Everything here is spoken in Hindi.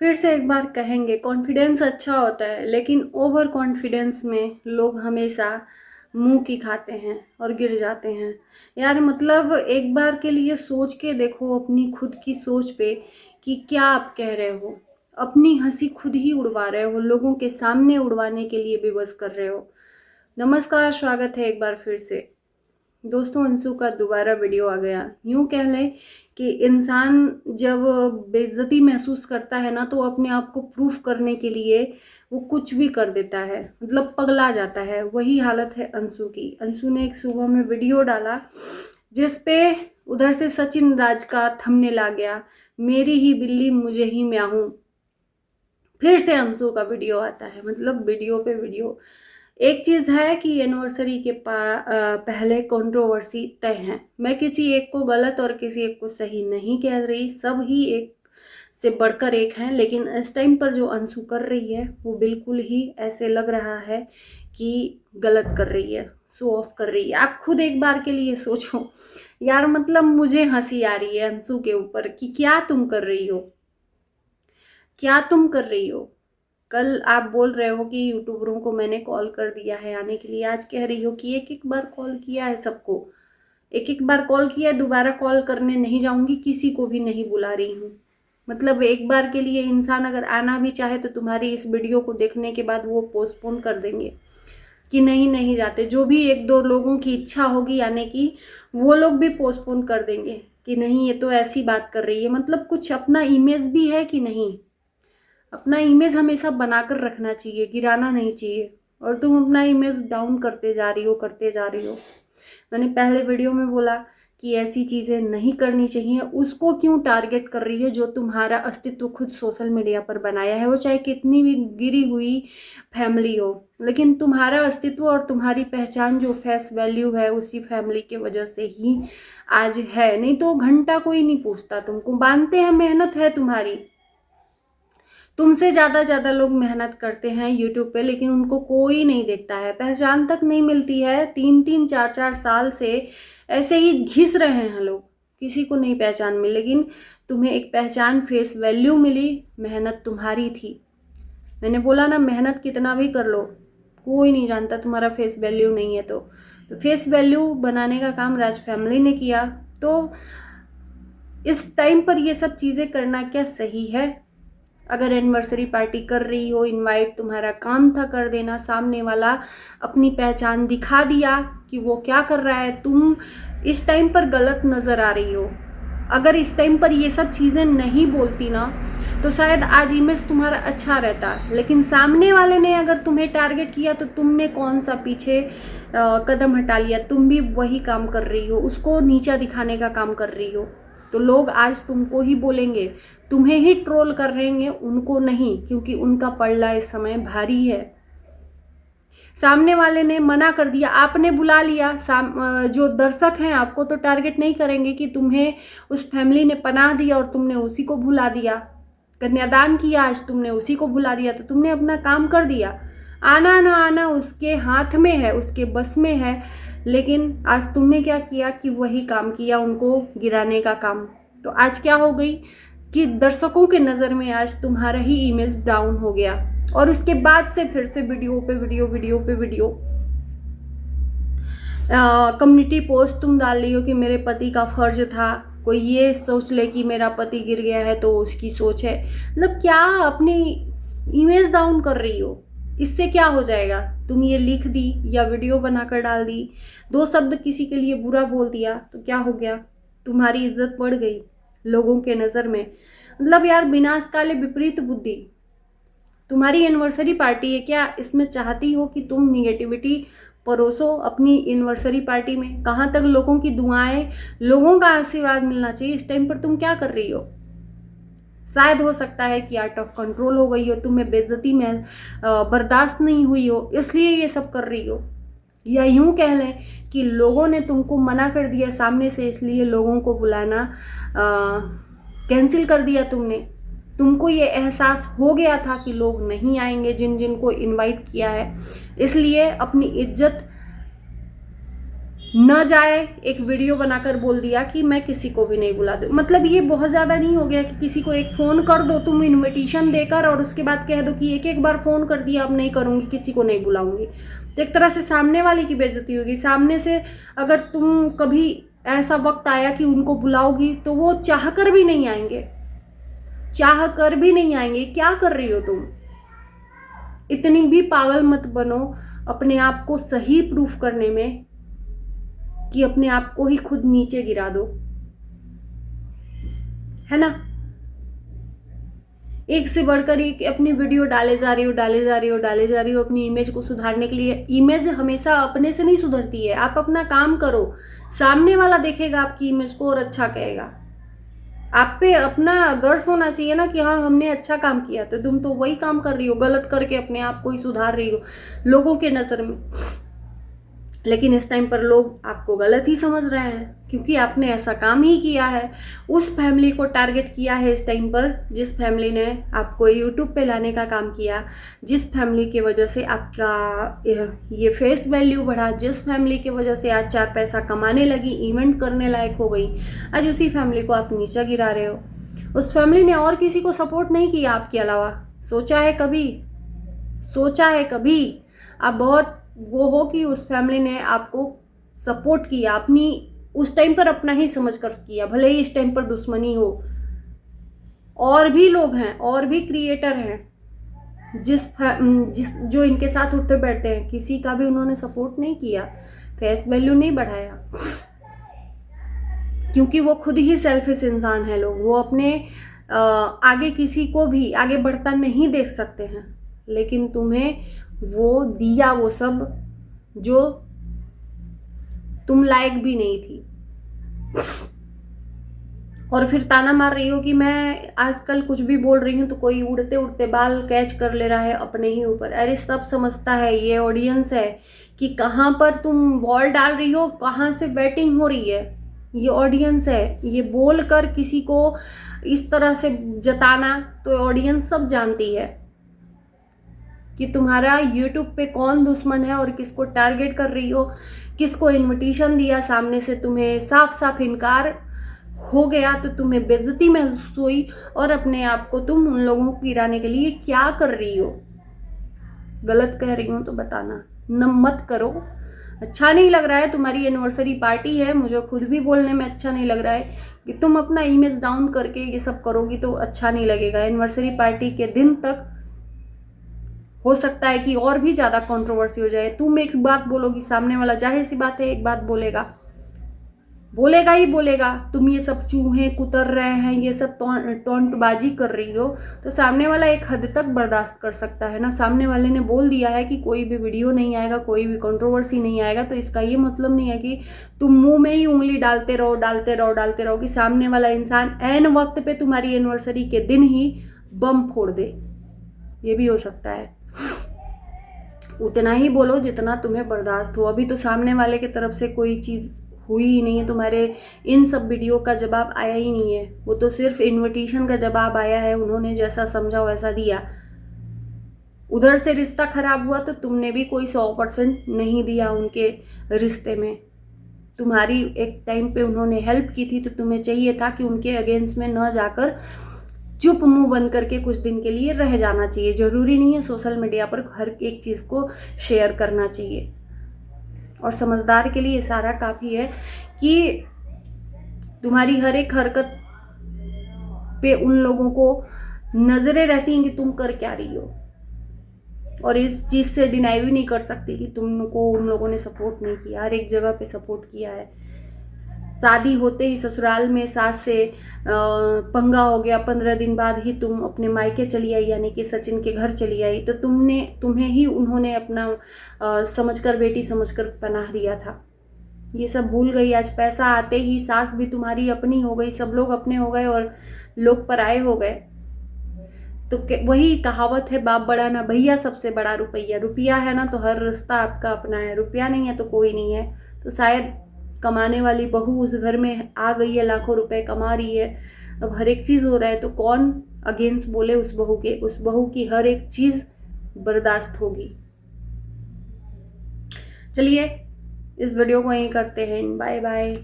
फिर से एक बार कहेंगे, कॉन्फिडेंस अच्छा होता है लेकिन ओवर कॉन्फिडेंस में लोग हमेशा मुंह की खाते हैं और गिर जाते हैं। यार मतलब एक बार के लिए सोच के देखो अपनी खुद की सोच पे कि क्या आप कह रहे हो। अपनी हंसी खुद ही उड़वा रहे हो, लोगों के सामने उड़वाने के लिए विवश कर रहे हो। नमस्कार, स्वागत है एक बार फिर से। दोस्तों, अंशु का दोबारा वीडियो आ गया। यूं कह लें कि इंसान जब बेइज्जती महसूस करता है ना, तो अपने आप को प्रूफ करने के लिए वो कुछ भी कर देता है, मतलब पगला जाता है। वही हालत है अंशु की। अंशु ने एक सुबह में वीडियो डाला जिस पे उधर से सचिन राज का थंबनेल आ गया, मेरी ही बिल्ली मुझे ही म्याऊं। फिर से अंशु का वीडियो आता है, मतलब वीडियो पे वीडियो। एक चीज है कि एनिवर्सरी के पहले कंट्रोवर्सी तय है। मैं किसी एक को गलत और किसी एक को सही नहीं कह रही, सब ही एक से बढ़कर एक हैं। लेकिन इस टाइम पर जो अंशु कर रही है वो बिल्कुल ही ऐसे लग रहा है कि गलत कर रही है, शो ऑफ कर रही है। आप खुद एक बार के लिए सोचो यार, मतलब मुझे हंसी आ रही है अंशु के ऊपर कि क्या तुम कर रही हो, क्या तुम कर रही हो। कल आप बोल रहे हो कि यूट्यूबरों को मैंने कॉल कर दिया है आने के लिए, आज कह रही हो कि एक एक बार कॉल किया है सबको, एक एक बार कॉल किया है, दोबारा कॉल करने नहीं जाऊंगी, किसी को भी नहीं बुला रही हूँ। मतलब एक बार के लिए इंसान अगर आना भी चाहे तो तुम्हारी इस वीडियो को देखने के बाद वो पोस्टपोन कर देंगे कि नहीं नहीं जाते। जो भी एक दो लोगों की इच्छा होगी आने की, वो लोग भी पोस्टपोन कर देंगे कि नहीं ये तो ऐसी बात कर रही है। मतलब कुछ अपना इमेज भी है कि नहीं। अपना इमेज हमेशा बनाकर रखना चाहिए, गिराना नहीं चाहिए। और तुम अपना इमेज डाउन करते जा रही हो, करते जा रही हो। मैंने पहले वीडियो में बोला कि ऐसी चीज़ें नहीं करनी चाहिए। उसको क्यों टारगेट कर रही है जो तुम्हारा अस्तित्व खुद सोशल मीडिया पर बनाया है, वो चाहे कितनी भी गिरी हुई फैमिली हो, लेकिन तुम्हारा अस्तित्व और तुम्हारी पहचान जो फेस वैल्यू है उसी फैमिली के वजह से ही आज है। नहीं तो घंटा कोई नहीं पूछता तुमको। मानते हैं मेहनत है तुम्हारी, तुमसे ज़्यादा लोग मेहनत करते हैं यूट्यूब पे, लेकिन उनको कोई नहीं देखता है, पहचान तक नहीं मिलती है। 3-3 4-4 साल से ऐसे ही घिस रहे हैं लोग, किसी को नहीं पहचान मिली। लेकिन तुम्हें एक पहचान, फेस वैल्यू मिली, मेहनत तुम्हारी थी। मैंने बोला ना, मेहनत कितना भी कर लो कोई नहीं जानता तुम्हारा फेस वैल्यू नहीं है। तो फेस वैल्यू बनाने का काम राज फैमिली ने किया। तो इस टाइम पर ये सब चीज़ें करना क्या सही है? अगर एनिवर्सरी पार्टी कर रही हो, इनवाइट तुम्हारा काम था कर देना, सामने वाला अपनी पहचान दिखा दिया कि वो क्या कर रहा है, तुम इस टाइम पर गलत नज़र आ रही हो। अगर इस टाइम पर ये सब चीज़ें नहीं बोलती ना, तो शायद आज इमेज तुम्हारा अच्छा रहता। लेकिन सामने वाले ने अगर तुम्हें टारगेट किया तो तुमने कौन सा पीछे कदम हटा लिया। तुम भी वही काम कर रही हो, उसको नीचा दिखाने का काम कर रही हो। तो लोग आज तुमको ही बोलेंगे, तुम्हें ही ट्रोल कर रहेंगे, उनको नहीं, क्योंकि उनका पलड़ा इस समय भारी है। सामने वाले ने मना कर दिया, आपने बुला लिया। जो दर्शक हैं आपको तो टारगेट नहीं करेंगे कि तुम्हें उस फैमिली ने पनाह दिया और तुमने उसी को भुला दिया। कन्यादान किया आज तुमने, उसी को भुला दिया। तो तुमने अपना काम कर दिया। आना ना आना उसके हाथ में है, उसके बस में है। लेकिन आज तुमने क्या किया कि वही काम किया, उनको गिराने का काम। तो आज क्या हो गई कि दर्शकों के नज़र में आज तुम्हारा ही इमेज डाउन हो गया। और उसके बाद से फिर से वीडियो पे वीडियो, वीडियो पे वीडियो, कम्युनिटी पोस्ट तुम डाल रही हो कि मेरे पति का फर्ज था। कोई ये सोच ले कि मेरा पति गिर गया है तो उसकी सोच है। मतलब क्या अपनी इमेज डाउन कर रही हो। इससे क्या हो जाएगा? तुम ये लिख दी या वीडियो बनाकर डाल दी, 2 शब्द किसी के लिए बुरा बोल दिया तो क्या हो गया? तुम्हारी इज्जत बढ़ गई लोगों के नज़र में। मतलब यार, विनाश काले विपरीत बुद्धि। तुम्हारी एनिवर्सरी पार्टी है, क्या इसमें चाहती हो कि तुम निगेटिविटी परोसो अपनी एनिवर्सरी पार्टी में? कहाँ तक लोगों की दुआएं, लोगों का आशीर्वाद मिलना चाहिए। इस टाइम पर तुम क्या कर रही हो? शायद हो सकता है कि आउट ऑफ कंट्रोल हो गई हो, तुम्हें बेइज्जती में बर्दाश्त नहीं हुई हो, इसलिए ये सब कर रही हो। या यूं कह लें कि लोगों ने तुमको मना कर दिया सामने से, इसलिए लोगों को बुलाना कैंसिल कर दिया तुमने। तुमको ये एहसास हो गया था कि लोग नहीं आएंगे जिन जिन को इनवाइट किया है, इसलिए अपनी इज्जत न जाए, एक वीडियो बनाकर बोल दिया कि मैं किसी को भी नहीं बुला दूँ। मतलब ये बहुत ज़्यादा नहीं हो गया कि किसी को एक फ़ोन कर दो तुम इनविटेशन देकर और उसके बाद कह दो कि एक एक बार फ़ोन कर दिया, अब नहीं करूँगी, किसी को नहीं बुलाऊँगी। तो एक तरह से सामने वाले की बेइज्जती होगी। सामने से अगर तुम कभी ऐसा वक्त आया कि उनको बुलाओगी तो वो चाह कर भी नहीं आएंगे, चाह कर भी नहीं आएंगे। क्या कर रही हो तुम? इतनी भी पागल मत बनो अपने आप को सही प्रूफ करने में कि अपने आप को ही खुद नीचे गिरा दो, है ना। एक से बढ़कर एक अपनी वीडियो डाले जा रही हो अपनी इमेज को सुधारने के लिए। इमेज हमेशा अपने से नहीं सुधरती है। आप अपना काम करो, सामने वाला देखेगा आपकी इमेज को और अच्छा कहेगा। आप पे अपना गर्व होना चाहिए ना कि हाँ हमने अच्छा काम किया। तो तुम तो वही काम कर रही हो, गलत करके अपने आप को ही सुधार रही हो लोगों के नज़र में। लेकिन इस टाइम पर लोग आपको गलत ही समझ रहे हैं क्योंकि आपने ऐसा काम ही किया है। उस फैमिली को टारगेट किया है इस टाइम पर जिस फैमिली ने आपको यूट्यूब पे लाने का काम किया, जिस फैमिली की वजह से आपका ये फेस वैल्यू बढ़ा, जिस फैमिली की वजह से आज 4 पैसा कमाने लगी, इवेंट करने लायक हो गई, आज उसी फैमिली को आप नीचा गिरा रहे हो। उस फैमिली ने और किसी को सपोर्ट नहीं किया आपके अलावा। सोचा है कभी आप बहुत वो हो कि उस फैमिली ने आपको सपोर्ट किया, अपनी उस टाइम पर अपना ही समझ कर किया, भले ही इस टाइम पर दुश्मनी हो। और भी लोग हैं, और भी क्रिएटर हैं जिस जो इनके साथ उठते बैठते हैं, किसी का भी उन्होंने सपोर्ट नहीं किया, फेस वैल्यू नहीं बढ़ाया, क्योंकि वो खुद ही सेल्फिश इंसान है। लोग वो अपने आगे किसी को भी आगे बढ़ता नहीं देख सकते हैं। लेकिन तुम्हें वो दिया वो सब जो तुम लायक भी नहीं थी, और फिर ताना मार रही हो कि मैं आजकल कुछ भी बोल रही हूँ तो कोई उड़ते उड़ते बाल कैच कर ले रहा है अपने ही ऊपर। अरे सब समझता है, ये ऑडियंस है कि कहाँ पर तुम बॉल डाल रही हो, कहाँ से बैटिंग हो रही है। ये ऑडियंस है। ये बोल कर किसी को इस तरह से जताना तो ऑडियंस सब जानती है कि तुम्हारा यूट्यूब पे कौन दुश्मन है और किसको टारगेट कर रही हो, किसको इनविटेशन दिया, सामने से तुम्हें साफ साफ इनकार हो गया तो तुम्हें बेइज्जती महसूस हुई, और अपने आप को तुम उन लोगों को गिराने के लिए क्या कर रही हो। गलत कह रही हूँ तो बताना, न मत करो। अच्छा नहीं लग रहा है, तुम्हारी एनिवर्सरी पार्टी है, मुझे खुद भी बोलने में अच्छा नहीं लग रहा है कि तुम अपना इमेज डाउन करके ये सब करोगी तो अच्छा नहीं लगेगा। एनिवर्सरी पार्टी के दिन तक हो सकता है कि और भी ज़्यादा कंट्रोवर्सी हो जाए। तुम एक बात बोलोगी, सामने वाला जाहिर सी बात है एक बात बोलेगा ही बोलेगा। तुम ये सब चूहे कुतर रहे हैं, ये सब टोंटबाजी कर रही हो, तो सामने वाला एक हद तक बर्दाश्त कर सकता है ना। सामने वाले ने बोल दिया है कि कोई भी वीडियो नहीं आएगा, कोई भी कंट्रोवर्सी नहीं आएगा, तो इसका ये मतलब नहीं है कि तुम मुंह में ही उंगली डालते रहो कि सामने वाला इंसान ऐन वक्त पे तुम्हारी एनिवर्सरी के दिन ही बम फोड़ दे। ये भी हो सकता है। उतना ही बोलो जितना तुम्हें बर्दाश्त हो। अभी तो सामने वाले की तरफ से कोई चीज़ हुई ही नहीं है, तुम्हारे इन सब वीडियो का जवाब आया ही नहीं है। वो तो सिर्फ इनविटेशन का जवाब आया है, उन्होंने जैसा समझा वैसा दिया। उधर से रिश्ता खराब हुआ तो तुमने भी कोई 100% नहीं दिया उनके रिश्ते में। तुम्हारी एक टाइम पे उन्होंने हेल्प की थी तो तुम्हें चाहिए था कि उनके अगेंस्ट में न जाकर चुप मुंह बंद करके कुछ दिन के लिए रह जाना चाहिए। जरूरी नहीं है सोशल मीडिया पर हर एक चीज़ को शेयर करना चाहिए। और समझदार के लिए इशारा काफ़ी है कि तुम्हारी हर एक हरकत पे उन लोगों को नज़रें रहती हैं कि तुम कर क्या रही हो, और इस चीज़ से डिनाई भी नहीं कर सकती कि तुमको उन लोगों ने सपोर्ट नहीं किया। हर एक जगह पे सपोर्ट किया है। शादी होते ही ससुराल में सास से पंगा हो गया, 15 दिन बाद ही तुम अपने मायके चली आई, यानी कि सचिन के घर चली आई, तो तुम्हें ही उन्होंने अपना समझकर, बेटी समझकर पनाह दिया था। ये सब भूल गई। आज पैसा आते ही सास भी तुम्हारी अपनी हो गई, सब लोग अपने हो गए और लोग पराए हो गए। तो वही कहावत है, बाप बड़ा ना भैया, सबसे बड़ा रुपया। रुपया है ना तो हर रिश्ता आपका अपना है, रुपया नहीं है तो कोई नहीं है। तो शायद कमाने वाली बहू उस घर में आ गई है, लाखों रुपए कमा रही है, अब हर एक चीज़ हो रहा है, तो कौन अगेंस्ट बोले उस बहू के। उस बहू की हर एक चीज़ बर्दाश्त होगी। चलिए, इस वीडियो को यहीं करते हैं। Bye bye.